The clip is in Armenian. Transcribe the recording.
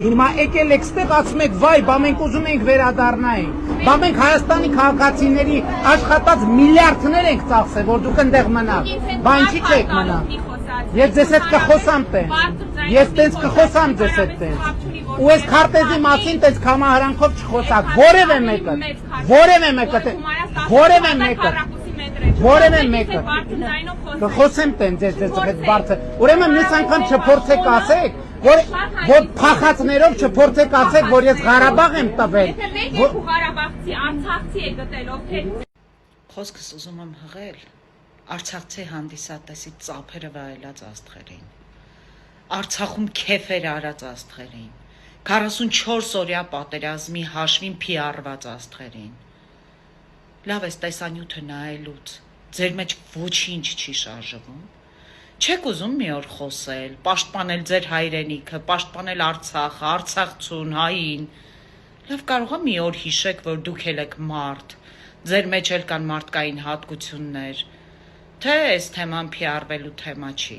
Հիմա եկել եք ստեղ ասում եք վայ, բա մենք ուզում ենք վերադառնայինք, բա մենք Հայաստանի քաղաքացիների աշխատած միլիարդներ ենք ծախսել, որ դուք այնտեղ մնաք, բա ինչի՞ չեք մնա։ Ես ձեզ հետ կխոսամ տենց, ես տենց կխոսամ ձեզ հետ տենց, ու այս քարտեզի մասին տենց կամահարանքով չխոսակ, որևէ մեկը, կխոսեմ տենց ձեզ հետ բարձր, ուրեմն մյուս անգամ չփորձեք ասեք, որ փախածներով չփորձեք ասեք, որ ես Ղարաբաղ եմ տվել։ Եթե մեկ եք ու Ղարաբաղցի, Արցախցի եք գտել, ովքեր Խոսքս ուզում եմ հղել Արցախցի հանդիսատեսի ծափերը վայելած աստղերին, Արցախում քեֆեր արած աստղերին, 44 օրյա պատերազմի հաշվին փիառված աստղերին։ Լավ էս տեսանյութը նայելուց, ձեր մեջ ոչինչ չի շարժվում։ Չեք ուզում մի օր խոսել, պաշտպանել ձեր հայրենիքը, պաշտպանել Արցախը, Արցախցուն, հային։ Լավ կարող է մի օր հիշեք, որ դուք եք մարդ, ձեր մեջ էլ կան մարդկային հատկություններ, թե այս թեման փիառվելու թեմա չի։